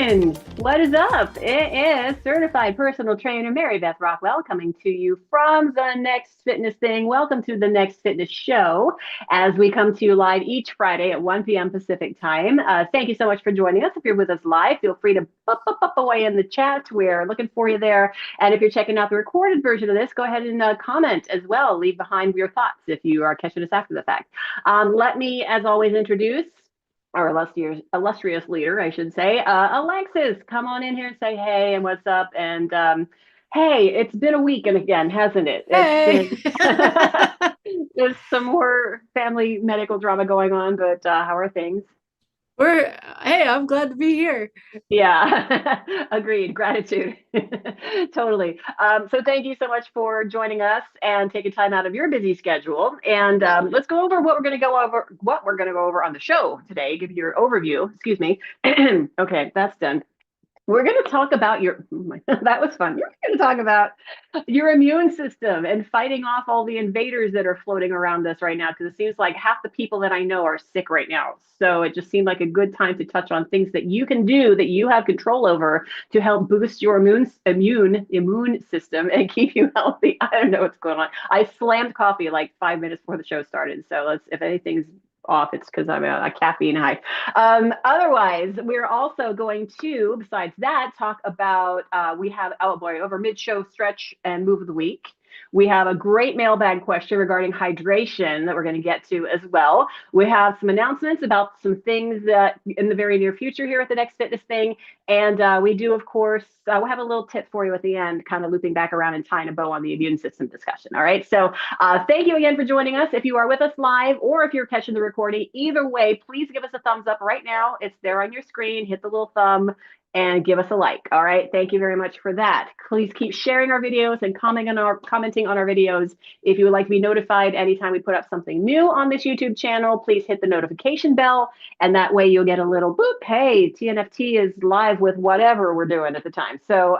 everyone, what is up? It is certified personal trainer Mary Beth Rockwell coming to you from the Next Fitness Thing. Welcome to the Next Fitness Show as we come to you live each Friday at 1 p.m. Pacific time. Thank you so much for joining us. If you're with us live, feel free to up away in the chat. We're looking for you there. And if you're checking out the recorded version of this, go ahead and comment as well. Leave behind your thoughts if you are catching us after the fact. Let me, as always, introduce our illustrious leader, I should say. Alexis, come on in here and say hey and what's up. And hey, it's been a week and again, hasn't it? Hey. There's some more family medical drama going on, but how are things? Hey, I'm glad to be here. Yeah, agreed. Gratitude. Totally. So thank you so much for joining us and taking time out of your busy schedule. And let's go over what we're going to go over on the show today. Give you your overview. Excuse me. Okay, that's done. We're going to talk about that was fun. We're going to talk about your immune system and fighting off all the invaders that are floating around us right now, because it seems like half the people that I know are sick right now. So it just seemed like a good time to touch on things that you can do that you have control over to help boost your immune system and keep you healthy. I don't know what's going on. I slammed coffee like 5 minutes before the show started. So if anything's off, it's because I'm a caffeine high. Otherwise, we're also going to, besides that, talk about, we have, oh boy, over mid-show stretch and move of the week. We have a great mailbag question regarding hydration that we're going to get to as well. We have some announcements about some things that in the very near future here at the Next Fitness Thing. And we do, of course, we'll have a little tip for you at the end, kind of looping back around and tying a bow on the immune system discussion. All right. So thank you again for joining us. If you are with us live or if you're catching the recording, either way, please give us a thumbs up right now. It's there on your screen. Hit the little thumb and give us a like. All right. Thank you very much for that. Please keep sharing our videos and commenting on our videos. If you would like to be notified anytime we put up something new on this YouTube channel, please hit the notification bell. And that way you'll get a little boop. Hey, TNFT is live with whatever we're doing at the time. So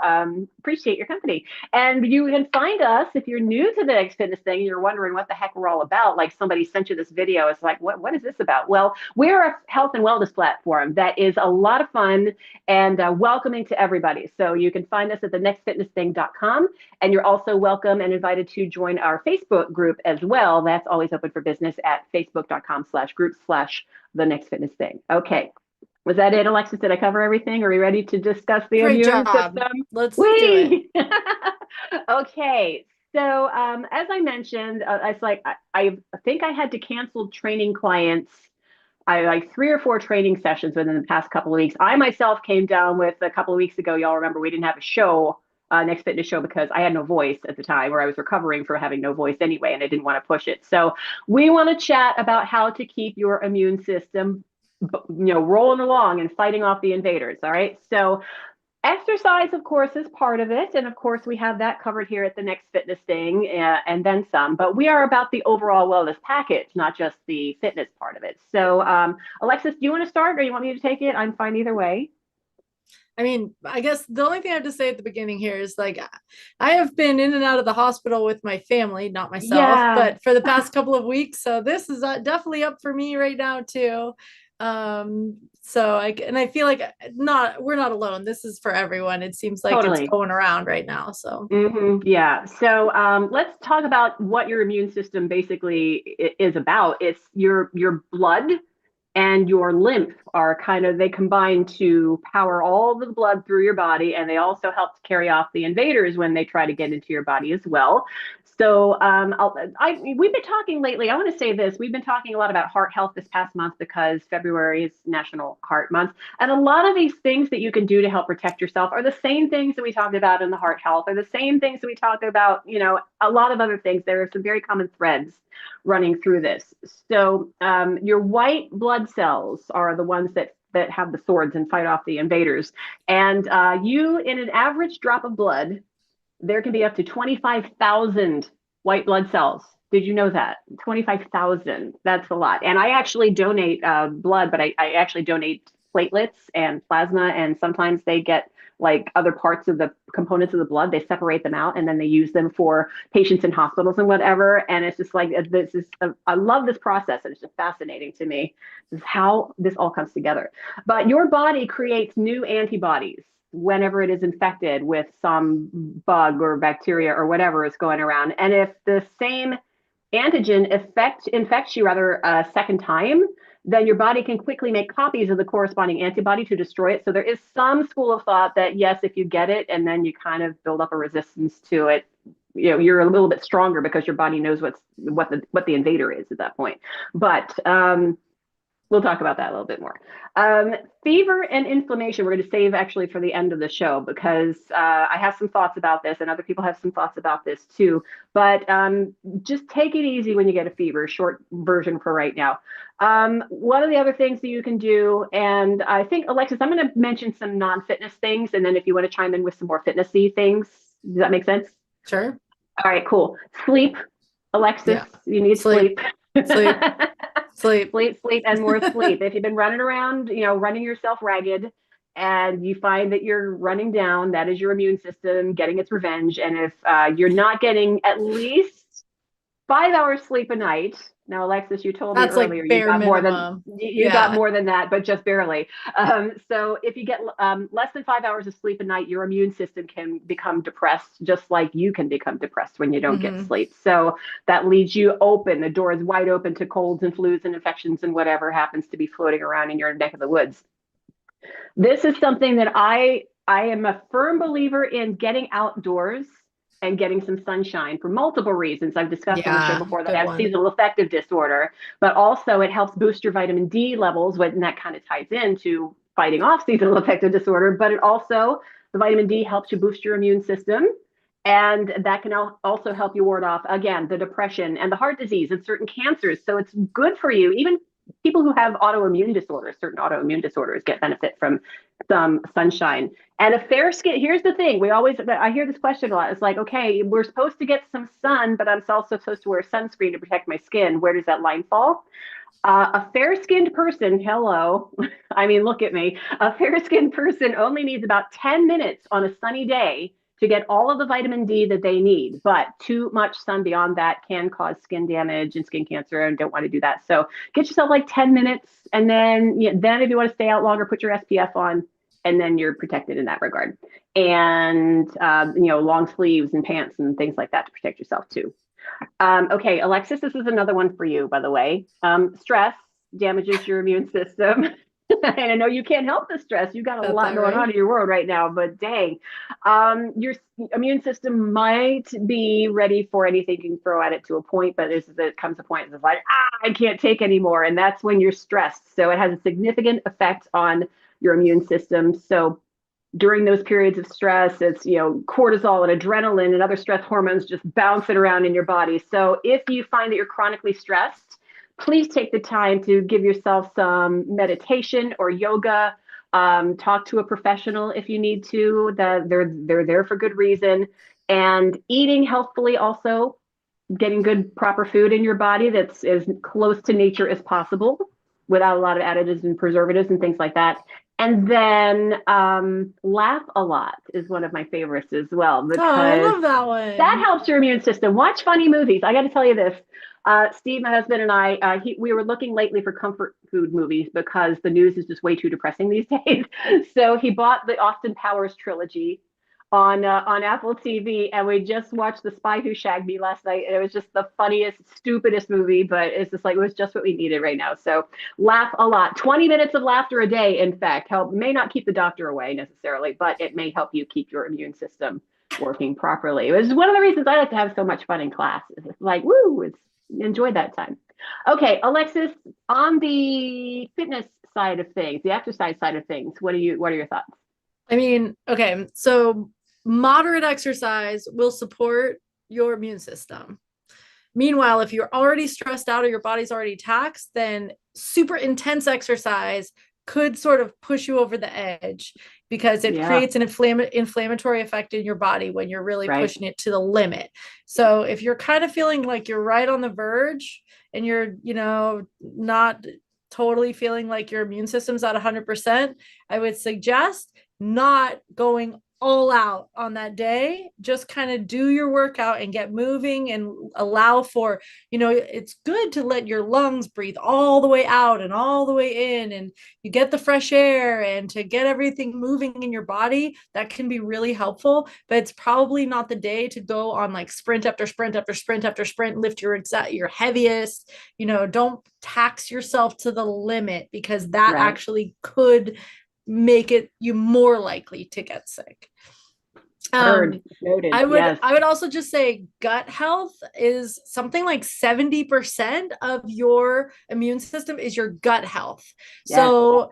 appreciate your company. And you can find us if you're new to the Next Fitness Thing and you're wondering what the heck we're all about. Like somebody sent you this video. It's like, what is this about? Well, we're a health and wellness platform that is a lot of fun and welcoming to everybody. So you can find us at thenextfitnessthing.com. And you're also welcome and invited to join our Facebook group as well. That's always open for business at facebook.com/groups/thenextfitnessthing. Okay. Was that it, Alexis? Did I cover everything? Are we ready to discuss the Great immune job. system? Let's do it. Okay. So as I mentioned, it's like I think I had to cancel training clients. I like 3 or 4 training sessions within the past couple of weeks. I myself came down with a couple of weeks ago. Y'all remember we didn't have a show, Next Fitness Show, because I had no voice at the time, or I was recovering from having no voice anyway, and I didn't want to push it. So we want to chat about how to keep your immune system, rolling along and fighting off the invaders. All right. So exercise, of course, is part of it. And of course, we have that covered here at the Next Fitness Thing and then some. But we are about the overall wellness package, not just the fitness part of it. So, Alexis, do you want to start or you want me to take it? I'm fine either way. I mean, I guess the only thing I have to say at the beginning here is like, I have been in and out of the hospital with my family, not myself, Yeah. but for the past couple of weeks. So this is definitely up for me right now too. So I feel like we're not alone. This is for everyone. It seems like Totally. it's going around right now. So Yeah. So let's talk about what your immune system basically is about. It's your blood and your lymph are they combine to power all the blood through your body, and they also help to carry off the invaders when they try to get into your body as well. So we've been talking lately. I want to say this. We've been talking a lot about heart health this past month because February is National Heart Month. And a lot of these things that you can do to help protect yourself are the same things that we talked about in the heart health, are the same things that we talked about, a lot of other things. There are some very common threads running through this. So your white blood cells are the ones that have the swords and fight off the invaders. And in an average drop of blood, there can be up to 25,000 white blood cells. Did you know that? 25,000. That's a lot. And I actually donate blood, but I actually donate platelets and plasma, and sometimes they get like other parts of the components of the blood. They separate them out and then they use them for patients in hospitals and whatever. And it's just like, I love this process. And it's just fascinating to me. This is how this all comes together. But your body creates new antibodies whenever it is infected with some bug or bacteria or whatever is going around. And if the same antigen infects you rather a second time, then your body can quickly make copies of the corresponding antibody to destroy it. So there is some school of thought that yes, if you get it and then you kind of build up a resistance to it, you're a little bit stronger because your body knows what the invader is at that point. But we'll talk about that a little bit more. Fever and inflammation, we're going to save actually for the end of the show because I have some thoughts about this and other people have some thoughts about this too. But just take it easy when you get a fever, short version for right now. One of the other things that you can do, and I think, Alexis, I'm going to mention some non-fitness things. And then if you want to chime in with some more fitnessy things, does that make sense? Sure. All right, cool. Sleep. Alexis, you need sleep. Sleep. Sleep, and more sleep. If you've been running around, running yourself ragged, and you find that you're running down, that is your immune system getting its revenge. And if you're not getting at least 5 hours sleep a night, now Alexis, you told me earlier you got more than got more than that, but just barely. So if you get less than 5 hours of sleep a night, your immune system can become depressed, just like you can become depressed when you don't get sleep. So that leaves you open. The door is wide open to colds and flus and infections and whatever happens to be floating around in your neck of the woods. This is something that I am a firm believer in getting outdoors and getting some sunshine for multiple reasons. I've discussed on the show before that I have seasonal affective disorder, but also it helps boost your vitamin D levels, and that kind of ties into fighting off seasonal affective disorder. But it also, the vitamin D helps you boost your immune system. And that can also help you ward off, again, the depression and the heart disease and certain cancers. So it's good for you. Even people who have autoimmune disorders, certain autoimmune disorders, get benefit from some sunshine. And a fair skin, here's the thing, I hear this question a lot. It's like, okay, we're supposed to get some sun, but I'm also supposed to wear sunscreen to protect my skin. Where does that line fall? A fair-skinned person, hello, I mean, look at me. A fair-skinned person only needs about 10 minutes on a sunny day to get all of the vitamin D that they need. But too much sun beyond that can cause skin damage and skin cancer, and don't want to do that. So get yourself like 10 minutes, and then if you want to stay out longer, put your SPF on, and then you're protected in that regard. And long sleeves and pants and things like that to protect yourself too. Okay, Alexis, this is another one for you, by the way. Stress damages your immune system. And I know you can't help the stress. You've got a lot going on in your world right now, but dang, your immune system might be ready for anything you can throw at it to a point, but there comes a point it's like, I can't take anymore. And that's when you're stressed. So it has a significant effect on your immune system. So during those periods of stress, it's, cortisol and adrenaline and other stress hormones just bouncing around in your body. So if you find that you're chronically stressed, please take the time to give yourself some meditation or yoga. Talk to a professional if you need to. They're there for good reason. And eating healthfully, also getting good, proper food in your body that's as close to nature as possible without a lot of additives and preservatives and things like that. And then laugh a lot is one of my favorites as well. Because I love that one. That helps your immune system. Watch funny movies. I got to tell you this. Steve, my husband, and I, we were looking lately for comfort food movies because the news is just way too depressing these days. So he bought the Austin Powers trilogy on Apple TV, and we just watched The Spy Who Shagged Me last night. And it was just the funniest, stupidest movie, but it's just like, it was just what we needed right now. So laugh a lot. 20 minutes of laughter a day, in fact, may not keep the doctor away necessarily, but it may help you keep your immune system working properly. It was one of the reasons I like to have so much fun in class. It's like, woo, enjoy that time. Okay, Alexis, on the fitness side of things, the exercise side of things, what are your thoughts? I mean, okay, so moderate exercise will support your immune system. Meanwhile, if you're already stressed out or your body's already taxed, then super intense exercise could sort of push you over the edge because it creates an inflammatory effect in your body when you're really pushing it to the limit. So if you're kind of feeling like you're right on the verge and you're, not totally feeling like your immune system's at 100%, I would suggest not going all out on that day. Just kind of do your workout and get moving and allow for, it's good to let your lungs breathe all the way out and all the way in, and you get the fresh air and to get everything moving in your body. That can be really helpful, but it's probably not the day to go on like sprint after sprint after sprint after sprint, lift your heaviest. Don't tax yourself to the limit, because that Right. actually could make it you more likely to get sick. Heard. Noted. Yes. I would also just say gut health is something like 70% of your immune system is your gut health. Yes. So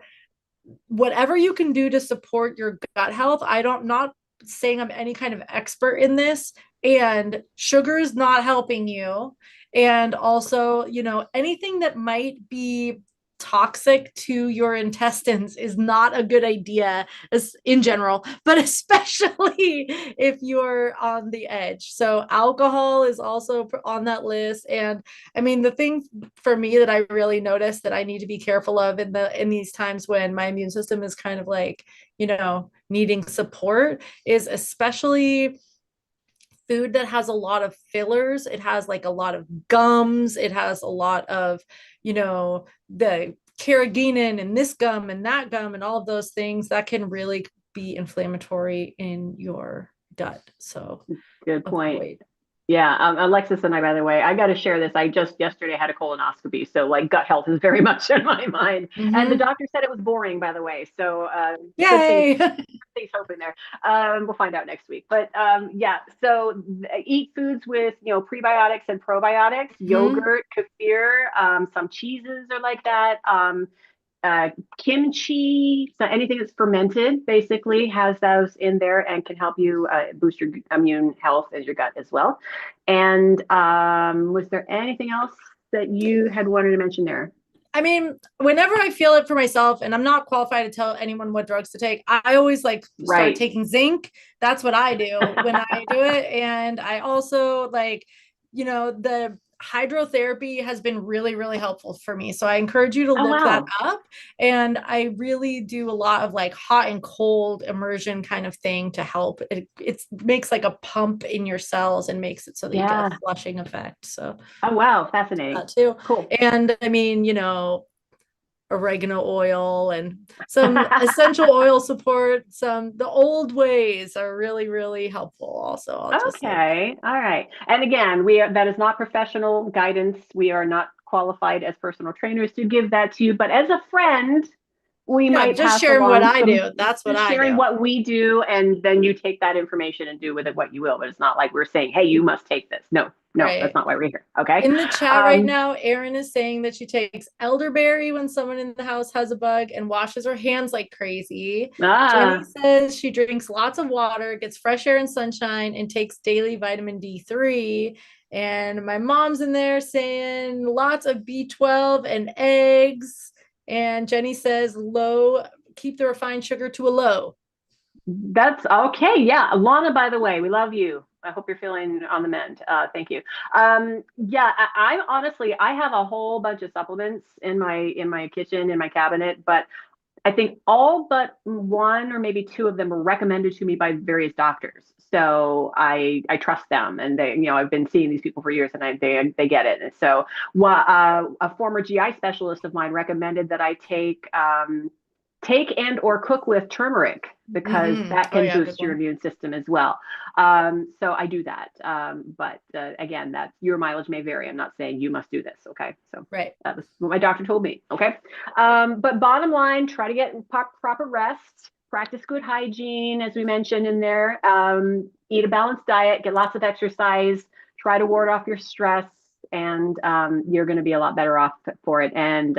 whatever you can do to support your gut health, not saying I'm any kind of expert in this, and sugar is not helping you. And also, anything that might be toxic to your intestines is not a good idea in general, but especially if you're on the edge. So alcohol is also on that list. And I mean, the thing for me that I really noticed that I need to be careful of in these times when my immune system is kind of like, needing support, is especially food that has a lot of fillers. It has like a lot of gums. It has a lot of, the carrageenan and this gum and that gum and all of those things that can really be inflammatory in your gut. So good point. Yeah, Alexis and I, by the way, I got to share this. I just yesterday had a colonoscopy, so like gut health is very much in my mind. Mm-hmm. And the doctor said it was boring, by the way. So yay, things open there. We'll find out next week. But yeah, so eat foods with prebiotics and probiotics, mm-hmm. yogurt, kefir, some cheeses are like that. Kimchi, so anything that's fermented basically has those in there and can help you boost your immune health and your gut as well. And was there anything else that you had wanted to mention there? I mean, whenever I feel it for myself, and I'm not qualified to tell anyone what drugs to take, I always start taking zinc. That's what I do when I do it. And I also the hydrotherapy has been really, really helpful for me. So I encourage you to look that up. And I really do a lot of hot and cold immersion kind of thing to help. It makes like a pump in your cells and makes it so that you get a flushing effect. So fascinating. That too. Cool. And I mean, oregano oil and some essential oil support. The old ways are really, really helpful also. All right. And again, that is not professional guidance. We are not qualified as personal trainers to give that to you, but as a friend, we might just sharing what I do. That's what I do. Sharing what we do, and then you take that information and do with it what you will. But it's not like we're saying, hey, you must take this. No, that's not why we're here. Okay. In the chat right now, Erin is saying that she takes elderberry when someone in the house has a bug and washes her hands like crazy. Jenny says she drinks lots of water, gets fresh air and sunshine, and takes daily vitamin D3. And my mom's in there saying lots of B12 and eggs. And Jenny says keep the refined sugar to a low. That's okay. Yeah. Lana, by the way, we love you. I hope you're feeling on the mend. Thank you. Yeah, I honestly, I have a whole bunch of supplements in my kitchen, in my cabinet, but I think all but one or maybe two of them were recommended to me by various doctors. So I trust them, and they, I've been seeing these people for years, and they get it. And so, a former GI specialist of mine recommended that I take and or cook with turmeric, because that can boost your immune system as well. So I do that. But again, that's your mileage may vary. I'm not saying you must do this. Okay. So that was what my doctor told me. Okay. But bottom line, try to get proper rest, practice good hygiene, as we mentioned in there, eat a balanced diet, get lots of exercise, try to ward off your stress, and you're going to be a lot better off for it. And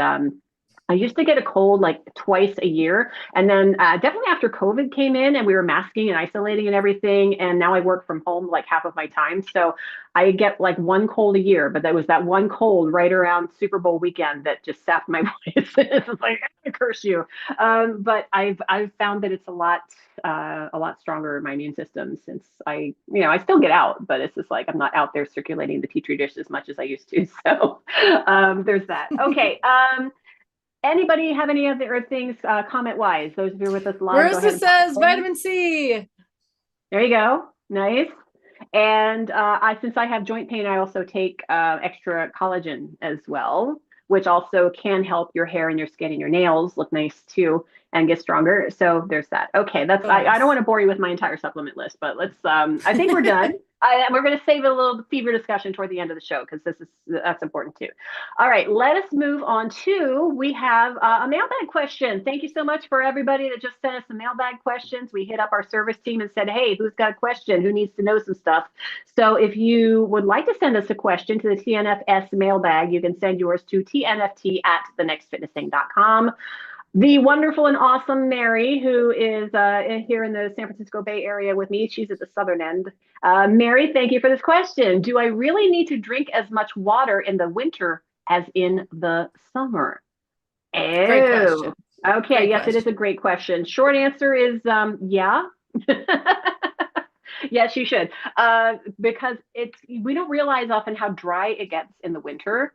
I used to get a cold like twice a year. And then definitely after COVID came in and we were masking and isolating and everything. And now I work from home like half of my time. So I get like one cold a year, but that was that one cold right around Super Bowl weekend that just sapped my voice. It's like, I curse you. But I've found that it's a lot stronger in my immune system, since I still get out, but it's just like, I'm not out there circulating the Petri dish as much as I used to. So there's that. Okay. Anybody have any other things comment wise? Those of you with us live, go ahead Marissa and pop says a comment. vitamin C. There you go. Nice. And since I have joint pain, I also take extra collagen as well, which also can help your hair and your skin and your nails look nice too and get stronger. So there's that. Okay, that's I don't want to bore you with my entire supplement list, but let's. I think we're done. We're going to save a little fever discussion toward the end of the show because that's important too. All right, let us move on to, we have a mailbag question. Thank you so much for everybody that just sent us some mailbag questions. We hit up our service team and said, hey, who's got a question? Who needs to know some stuff? So if you would like to send us a question to the TNFS mailbag, you can send yours to tnft@thenextfitnessthing.com. The wonderful and awesome Mary, who is here in the San Francisco Bay Area with me, she's at the southern end. Mary, thank you for this question. Do I really need to drink as much water in the winter as in the summer? Great question. Okay, great yes, question. It is a great question. Short answer is yeah. Yes, you should. Because we don't realize often how dry it gets in the winter.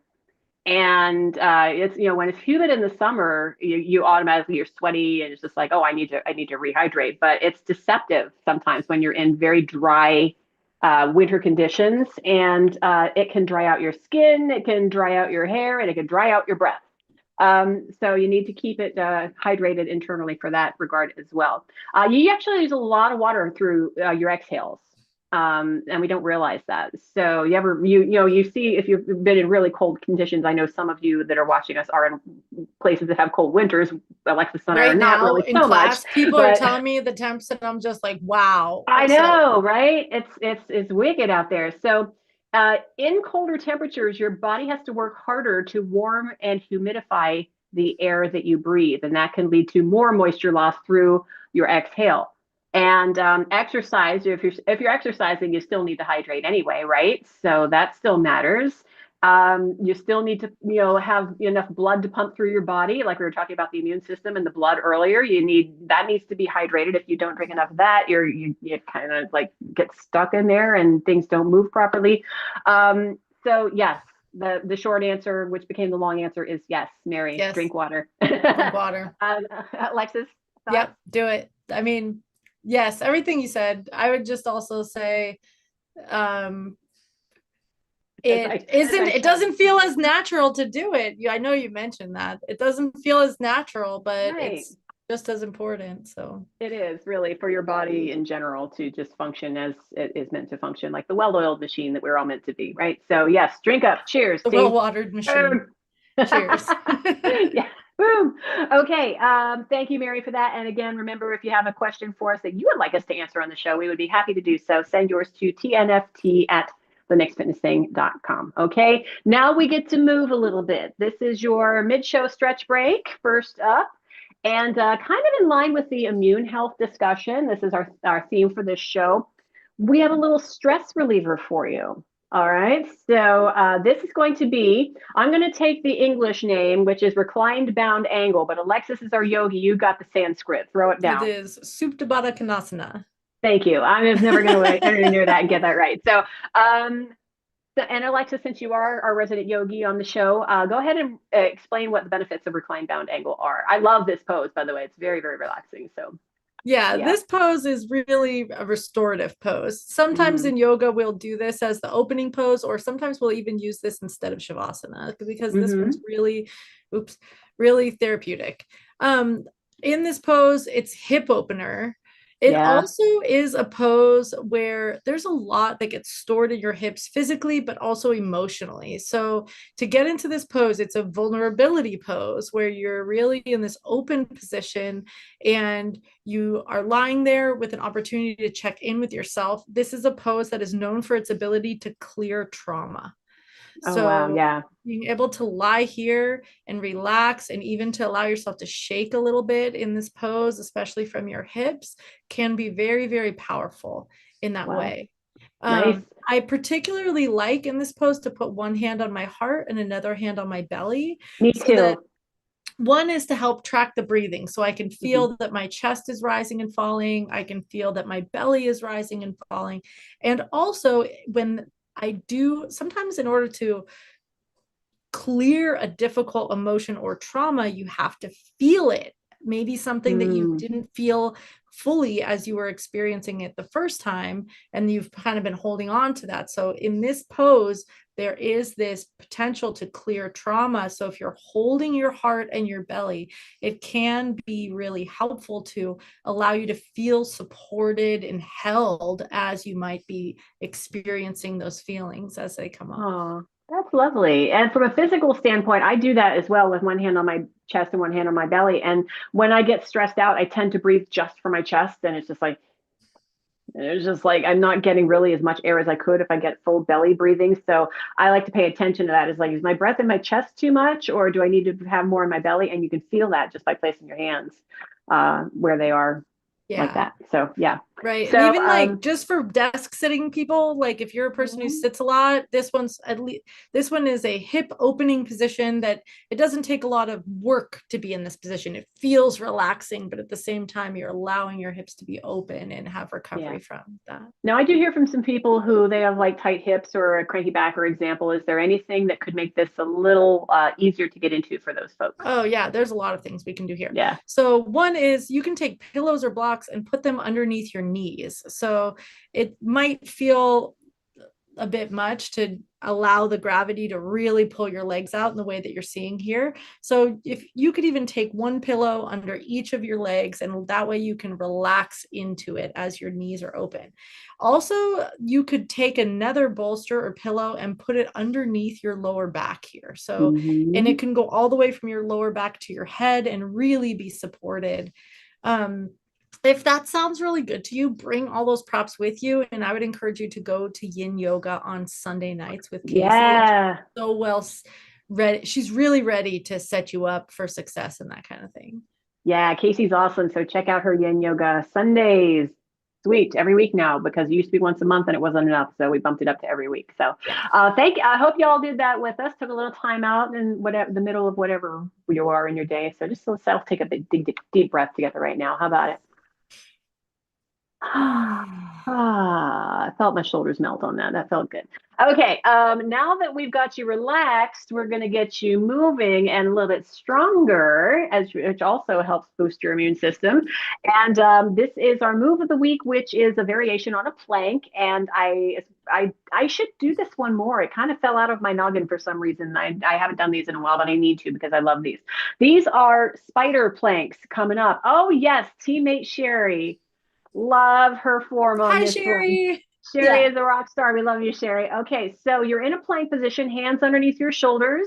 And it's, when it's humid in the summer, you automatically, you're sweaty and it's just like, oh, I need to rehydrate. But it's deceptive sometimes when you're in very dry winter conditions, and it can dry out your skin, it can dry out your hair, and it can dry out your breath. So you need to keep it hydrated internally for that regard as well. You actually use a lot of water through your exhales. And we don't realize that. So you see, if you've been in really cold conditions, I know some of you that are watching us are in places that have cold winters. Alexis and I are not now, really in so class, much. people are telling me the temps, and I'm just like, wow. I know, right? It's wicked out there. So in colder temperatures, your body has to work harder to warm and humidify the air that you breathe, and that can lead to more moisture loss through your exhale. And exercise, if you're exercising, you still need to hydrate anyway, right? So that still matters. You still need to, have enough blood to pump through your body. Like we were talking about the immune system and the blood earlier, that needs to be hydrated. If you don't drink enough of that, you kind of like get stuck in there and things don't move properly. So yes, the short answer, which became the long answer, is yes, Mary, yes. Drink water. Drink water. Alexis? Thoughts? Yep, do it. I mean, yes, everything you said. I would just also say, it doesn't feel as natural to do it. I know you mentioned that. It doesn't feel as natural, but right. It's just as important. So it is really for your body in general to just function as it is meant to function, like the well-oiled machine that we're all meant to be, right? So yes, drink up. Cheers. The well-watered machine. Cheers. Yeah. Boom. Okay. Thank you, Mary, for that. And again, remember, if you have a question for us that you would like us to answer on the show, we would be happy to do so. Send yours to tnft@thenextfitnessthing.com. Okay. Now we get to move a little bit. This is your mid-show stretch break. First up. And kind of in line with the immune health discussion, this is our theme for this show. We have a little stress reliever for you. All right, so this is going to be, I'm going to take the English name, which is reclined bound angle, but Alexis is our yogi. You got the Sanskrit. Throw it down. It is Supta Baddha Konasana. Thank you. I was never going to anywhere near that and get that right. So, and Alexis, since you are our resident yogi on the show, go ahead and explain what the benefits of reclined bound angle are. I love this pose, by the way. It's very, very relaxing. So. Yeah, this pose is really a restorative pose. Sometimes in yoga, we'll do this as the opening pose, or sometimes we'll even use this instead of Shavasana, because this one's really therapeutic. In this pose, it's hip opener. It also is a pose where there's a lot that gets stored in your hips physically, but also emotionally. So to get into this pose, it's a vulnerability pose where you're really in this open position and you are lying there with an opportunity to check in with yourself. This is a pose that is known for its ability to clear trauma. So wow, yeah. Being able to lie here and relax, and even to allow yourself to shake a little bit in this pose, especially from your hips, can be very, very powerful in that way. Nice. I particularly like in this pose to put one hand on my heart and another hand on my belly. Me too. That one is to help track the breathing. So I can feel that my chest is rising and falling. I can feel that my belly is rising and falling. And also when I do, sometimes in order to clear a difficult emotion or trauma, you have to feel it. Maybe something that you didn't feel fully as you were experiencing it the first time, and you've kind of been holding on to that. So in this pose, there is this potential to clear trauma. So if you're holding your heart and your belly, it can be really helpful to allow you to feel supported and held as you might be experiencing those feelings as they come up. Oh, that's lovely. And from a physical standpoint, I do that as well with one hand on my chest and one hand on my belly. And when I get stressed out, I tend to breathe just for my chest. And it's just like I'm not getting really as much air as I could if I get full belly breathing. So I like to pay attention to that. Is like, is my breath in my chest too much, or do I need to have more in my belly? And you can feel that just by placing your hands where they are, like that. So yeah. Right. So and even like just for desk sitting people, like if you're a person who sits a lot, this one is a hip opening position that it doesn't take a lot of work to be in this position. It feels relaxing, but at the same time, you're allowing your hips to be open and have recovery from that. Now, I do hear from some people who they have like tight hips or a cranky back, or example. Is there anything that could make this a little easier to get into for those folks? Oh yeah, there's a lot of things we can do here. Yeah. So one is you can take pillows or blocks and put them underneath your knees. So it might feel a bit much to allow the gravity to really pull your legs out in the way that you're seeing here. So if you could even take one pillow under each of your legs, and that way you can relax into it as your knees are open. Also, you could take another bolster or pillow and put it underneath your lower back here. So, and it can go all the way from your lower back to your head and really be supported. If that sounds really good to you, bring all those props with you. And I would encourage you to go to Yin Yoga on Sunday nights with Kacey. Yeah. So well ready. She's really ready to set you up for success and that kind of thing. Yeah, Kacey's awesome. So check out her Yin Yoga Sundays. Sweet, every week now, because it used to be once a month and it wasn't enough. So we bumped it up to every week. So I hope y'all did that with us. Took a little time out in whatever the middle of whatever you are in your day. So just let's take a big deep breath together right now. How about it? I felt my shoulders melt on that. That felt good. Okay, now that we've got you relaxed, we're going to get you moving and a little bit stronger, which also helps boost your immune system. And this is our move of the week, which is a variation on a plank. And I should do this one more. It kind of fell out of my noggin for some reason. I haven't done these in a while, but I need to because I love these. These are spider planks coming up. Oh yes, teammate Sherry. Love her form on this Sherry. one. Sherry is a rock star. We love you, Sherry. Okay, so you're in a plank position, hands underneath your shoulders,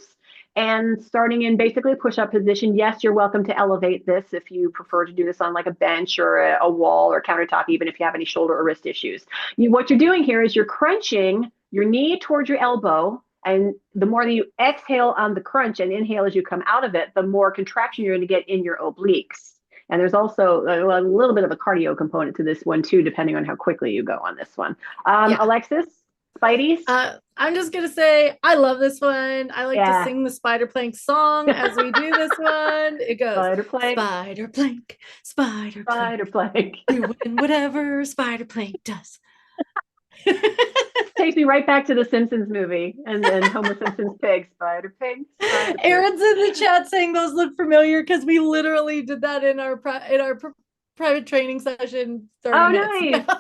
and starting in basically push-up position. Yes, you're welcome to elevate this if you prefer to do this on like a bench or a wall or countertop, even if you have any shoulder or wrist issues. What you're doing here is you're crunching your knee towards your elbow, and the more that you exhale on the crunch and inhale as you come out of it, the more contraction you're going to get in your obliques. And there's also a little bit of a cardio component to this one too, depending on how quickly you go on this one. Alexis, Spideys? I'm just going to say, I love this one. I like to sing the spider plank song as we do this one. It goes, spider plank, spider plank, spider plank. Spider plank. You win whatever spider plank does. Takes me right back to the Simpsons movie and then Homer Simpson's pig. Spider pig. Aaron's in the chat saying those look familiar because we literally did that in our private training session 30 minutes ago.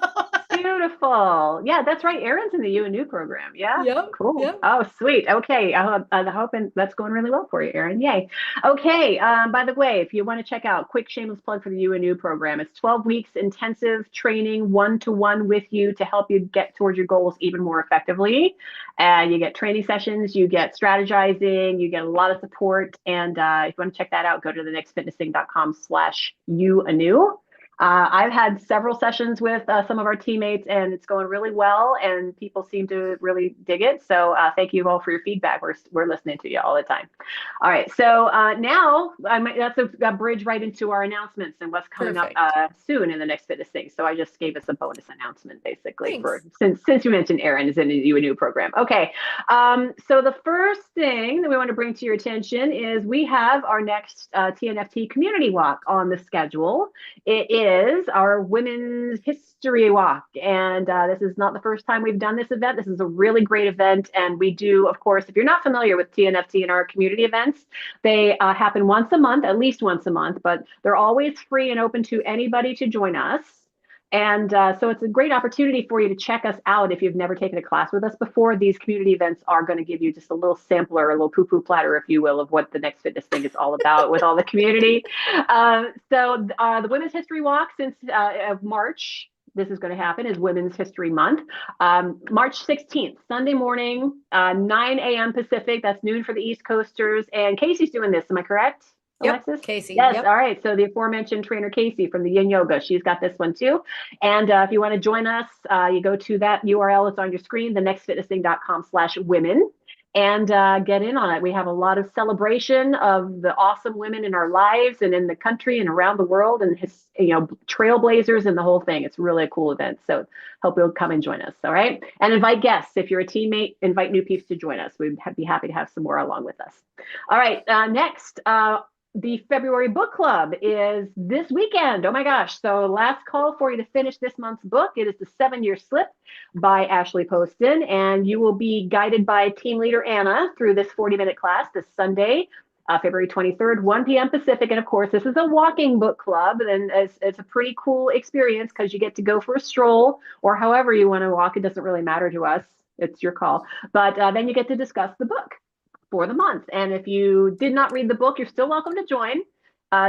Beautiful. Yeah, that's right. Aaron's in the UNU program. Yeah. Yep. Cool. Yep. Oh, sweet. Okay. I'm hoping that's going really well for you, Aaron. Yay. Okay. By the way, if you want to check out, quick shameless plug for the UNU program, it's 12 weeks intensive training, one-to-one with you to help you get towards your goals even more effectively. You get training sessions, you get strategizing, you get a lot of support. And if you want to check that out, go to thenextfitnessthing.com/UNU. I've had several sessions with some of our teammates, and it's going really well, and people seem to really dig it. So thank you all for your feedback. We're listening to you all the time. All right, so now that's a bridge right into our announcements and what's coming up soon in the next fitness thing. So I just gave us a bonus announcement, basically, since you mentioned Aaron is in the UNU program. Okay, so the first thing that we want to bring to your attention is we have our next TNFT community walk on the schedule. It is is our Women's History Walk. And this is not the first time we've done this event. This is a really great event. And we do, of course, if you're not familiar with TNFT and our community events, they happen once a month, at least once a month, but they're always free and open to anybody to join us. And so it's a great opportunity for you to check us out if you've never taken a class with us before. These community events are going to give you just a little sampler, a little poo-poo platter, if you will, of what the Next Fitness thing is all about with all the community. The Women's History Walk since of March, this is going to happen, is Women's History Month. March 16th, Sunday morning, 9 a.m. Pacific. That's noon for the East Coasters. And Kacey's doing this. Am I correct? Yep, Alexis? Kacey. Yes. Yep. All right. So the aforementioned trainer Kacey from the Yin Yoga, she's got this one too. And if you want to join us, you go to that URL. It's on your screen, thenextfitnessthing.com/women, and get in on it. We have a lot of celebration of the awesome women in our lives and in the country and around the world, and trailblazers and the whole thing. It's really a cool event. So hope you'll come and join us. All right. And invite guests. If you're a teammate, invite new peeps to join us. We'd be happy to have some more along with us. All right. Next, the February book club is this weekend. Oh my gosh. So last call for you to finish this month's book. It is The 7-Year Slip by Ashley Poston. And you will be guided by team leader Anna through this 40-minute class this Sunday, February 23rd, 1 p.m. Pacific. And of course, this is a walking book club. And it's a pretty cool experience because you get to go for a stroll or however you want to walk. It doesn't really matter to us. It's your call. But then you get to discuss the book for the month. And if you did not read the book, you're still welcome to join.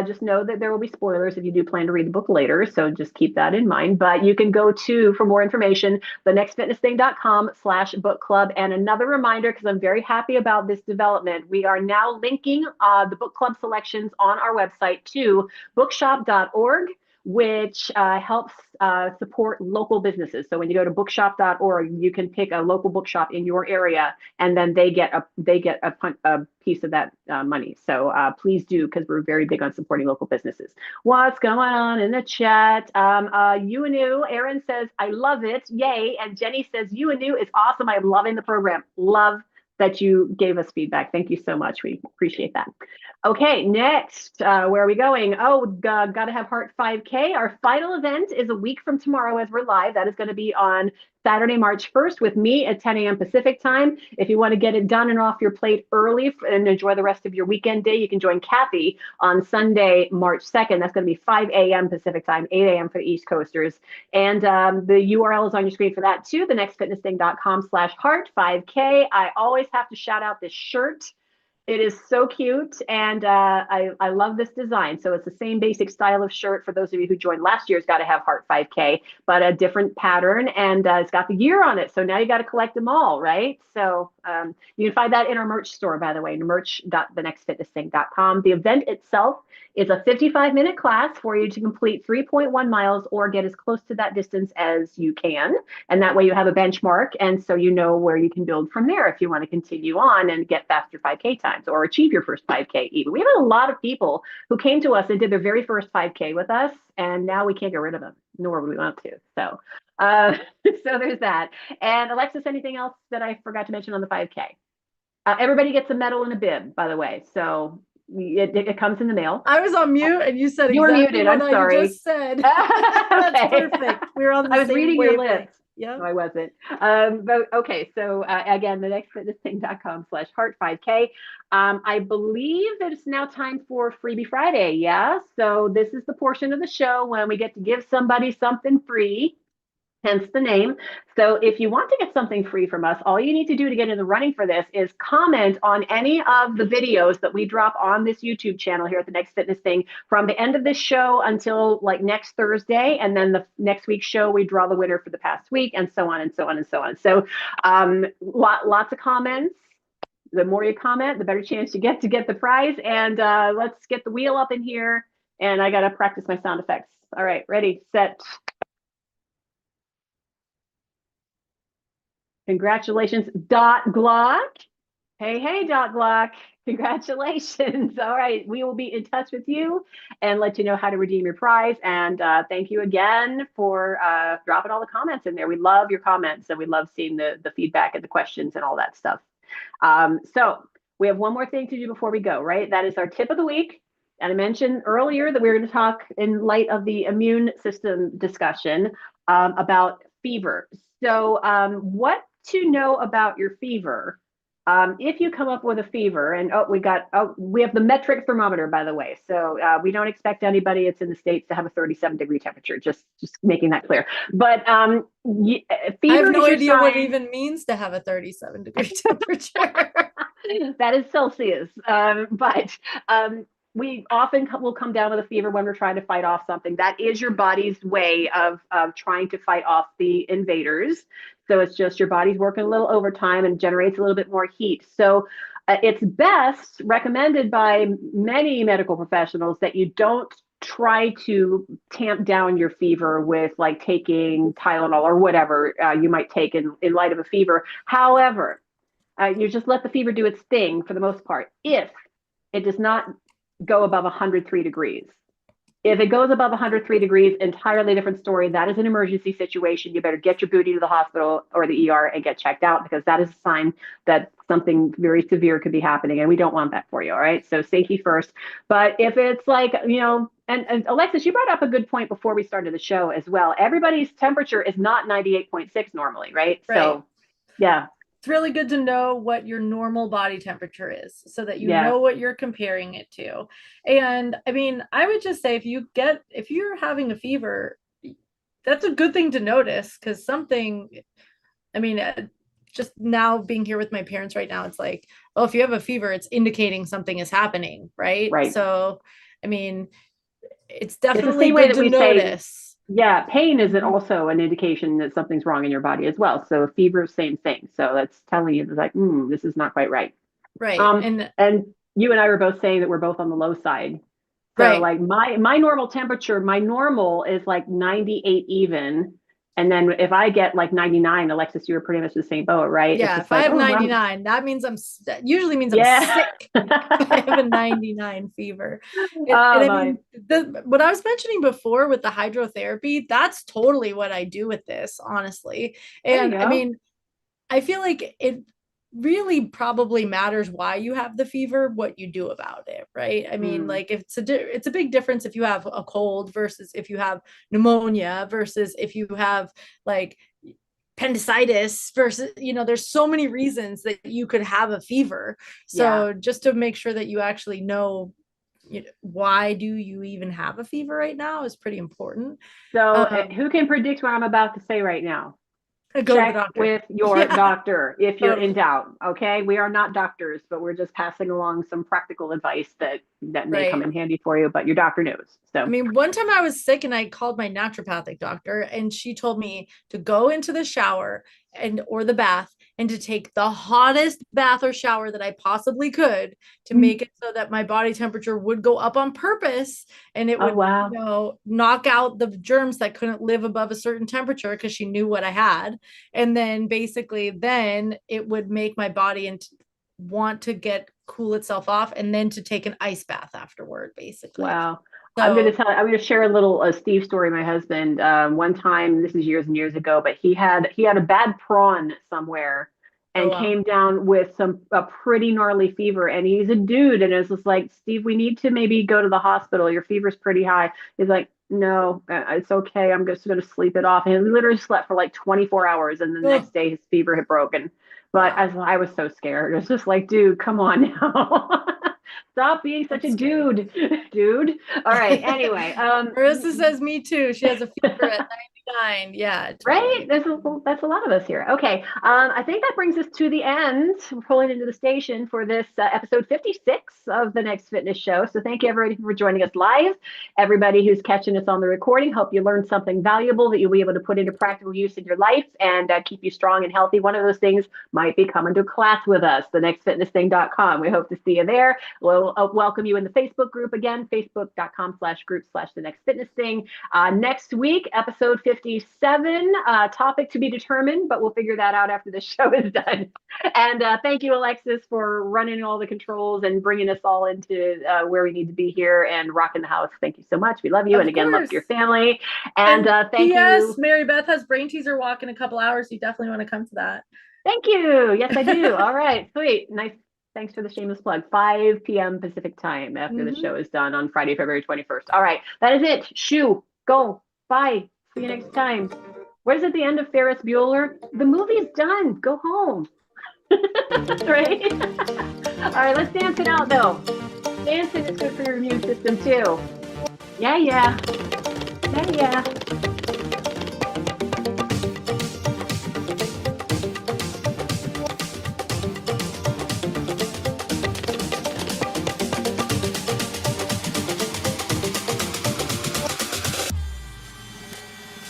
Just know that there will be spoilers if you do plan to read the book later. So just keep that in mind. But you can go for more information, thenextfitnessthing.com/book club. And another reminder, because I'm very happy about this development, we are now linking the book club selections on our website to bookshop.org, which helps support local businesses. So when you go to bookshop.org, you can pick a local bookshop in your area, and then they get a piece of that money. So please do, because we're very big on supporting local businesses. What's going on in the chat? UNU, Aaron says, I love it. Yay. And Jenny says, UNU is awesome. I'm loving the program. Love that you gave us feedback. Thank you so much. We appreciate that. Okay, next, where are we going? Oh, gotta have Heart 5K. Our final event is a week from tomorrow as we're live. That is going to be on Saturday, March 1st with me at 10 a.m. Pacific time. If you want to get it done and off your plate early and enjoy the rest of your weekend day, you can join Kathy on Sunday, March 2nd. That's going to be 5 a.m. Pacific time, 8 a.m. for the East Coasters. And the URL is on your screen for that too, thenextfitnessthing.com/heart5k. I always have to shout out this shirt. It is so cute, and I love this design. So it's the same basic style of shirt for those of you who joined last year's Got to Have Heart 5K, but a different pattern, and it's got the year on it. So now you got to collect them all, right? So you can find that in our merch store, by the way, merch.thenextfitnessthing.com. The event itself is a 55-minute class for you to complete 3.1 miles or get as close to that distance as you can. And that way you have a benchmark. And so you know where you can build from there if you want to continue on and get faster 5K times or achieve your first 5K even. We have a lot of people who came to us and did their very first 5K with us, and now we can't get rid of them, nor would we want to. So there's that. And Alexis, anything else that I forgot to mention on the 5K? Everybody gets a medal and a bib, by the way. So it comes in the mail. I was on mute and you said you were exactly muted. what I'm sorry. I just said. That's Okay. perfect. We were on the I was same reading your wavelength. lips. Yeah. No, I wasn't. But okay. So again, thenextfitnessthing.com/heart5k. I believe that it's now time for Freebie Friday. Yeah. So this is the portion of the show when we get to give somebody something free. Hence the name. So if you want to get something free from us, all you need to do to get in the running for this is comment on any of the videos that we drop on this YouTube channel here at the Next Fitness Thing from the end of this show until like next Thursday. And then the next week's show, we draw the winner for the past week, and so on and so on and so on. So lots of comments. The more you comment, the better chance you get to get the prize. And let's get the wheel up in here. And I got to practice my sound effects. All right, ready, set. Congratulations, Dot Glock. Hey, Dot Glock. Congratulations. All right. We will be in touch with you and let you know how to redeem your prize. And thank you again for dropping all the comments in there. We love your comments, and we love seeing the feedback and the questions and all that stuff. So we have one more thing to do before we go, right? That is our tip of the week. And I mentioned earlier that we were going to talk in light of the immune system discussion about fever. So, what to know about your fever? If you come up with a fever, and we have the metric thermometer, by the way. So we don't expect anybody that's in the States to have a 37-degree temperature. Just making that clear. But fever I have no is your idea what it sign. even means to have a 37-degree temperature. That is Celsius. But we often will come down with a fever when we're trying to fight off something. That is your body's way of trying to fight off the invaders. So it's just your body's working a little overtime and generates a little bit more heat. So it's best recommended by many medical professionals that you don't try to tamp down your fever with like taking Tylenol or whatever you might take in light of a fever. However, you just let the fever do its thing for the most part. If it does not go above 103 degrees. If it goes above 103 degrees, entirely different story. That is an emergency situation. You better get your booty to the hospital or the ER and get checked out, because that is a sign that something very severe could be happening, and we don't want that for you. All right. So safety first. But if it's like, and Alexis, you brought up a good point before we started the show as well. Everybody's temperature is not 98.6 normally, right? Right. So yeah. It's really good to know what your normal body temperature is so that you Yeah. know what you're comparing it to. And I mean, I would just say if you're having a fever, that's a good thing to notice, because just now being here with my parents right now, it's like, oh, if you have a fever, it's indicating something is happening, right? Right. So, I mean, it's It's the definitely same way good that to we say, notice. yeah, pain is also an indication that something's wrong in your body as well. So fever, same thing. So that's telling you like, this is not quite right. Right. And you and I were both saying that we're both on the low side. So right. like my normal temperature, my normal is like 98 even. And then if I get like 99, Alexis, you were pretty much the same boat, right? Yeah, it's just if I like, have 99, that means usually means I'm yeah. sick. I have a 99 fever. And I my. mean, what I was mentioning before with the hydrotherapy, that's totally what I do with this, honestly. There you And I go. mean, I feel like it really probably matters why you have the fever, what you do about it, right? I mean, like it's a big difference if you have a cold versus if you have pneumonia versus if you have like appendicitis versus, there's so many reasons that you could have a fever. So just to make sure that you actually know, why do you even have a fever right now is pretty important. So who can predict what I'm about to say right now? Go to the Check doctor with your doctor if you're in doubt. Okay, we are not doctors, but we're just passing along some practical advice that may come in handy for you, but your doctor knows. So I mean, one time I was sick and I called my naturopathic doctor, and she told me to go into the shower or the bath and to take the hottest bath or shower that I possibly could to make it so that my body temperature would go up on purpose, and it would knock out the germs that couldn't live above a certain temperature, because she knew what I had. And then basically it would make my body want to cool itself off, and then to take an ice bath afterward, basically. Wow. So, I'm going to share a little Steve story. My husband, one time, this is years and years ago, but he had a bad prawn somewhere and came down with a pretty gnarly fever. And he's a dude, and it's just like, Steve, we need to maybe go to the hospital. Your fever's pretty high. He's like, no, it's okay. I'm just going to sleep it off. And he literally slept for like 24 hours, and the next day his fever had broken. But I was so scared. It was just like, dude, come on now. Stop being such a dude. All right. Anyway, Marissa says me too. She has a fever at 99. Yeah. Totally. Right. That's a lot of us here. Okay. I think that brings us to the end. We're pulling into the station for this episode 56 of the Next Fitness Show. So thank you everybody for joining us live. Everybody who's catching us on the recording, hope you learned something valuable that you'll be able to put into practical use in your life and keep you strong and healthy. One of those things might be coming to class with us, thenextfitnessthing.com. We hope to see you there. We'll welcome you in the Facebook group again, facebook.com/group/thenextfitnessthing. Next week, episode 57, topic to be determined, but we'll figure that out after the show is done. And thank you, Alexis, for running all the controls and bringing us all into where we need to be here and rocking the house. Thank you so much. We love you. And again, love your family. And thank you. Mary Beth has brain teaser walk in a couple hours. You definitely want to come to that. Thank you. Yes, I do. All right. Sweet. Nice Thanks for the shameless plug. 5 p.m. Pacific time after the show is done on Friday, February 21st. All right. That is it. Shoo. Go. Bye. See you next time. What is at the end of Ferris Bueller? The movie's done. Go home. Right? All right. Let's dance it out, though. Dancing is good for your immune system, too. Yeah, yeah. Yeah, yeah.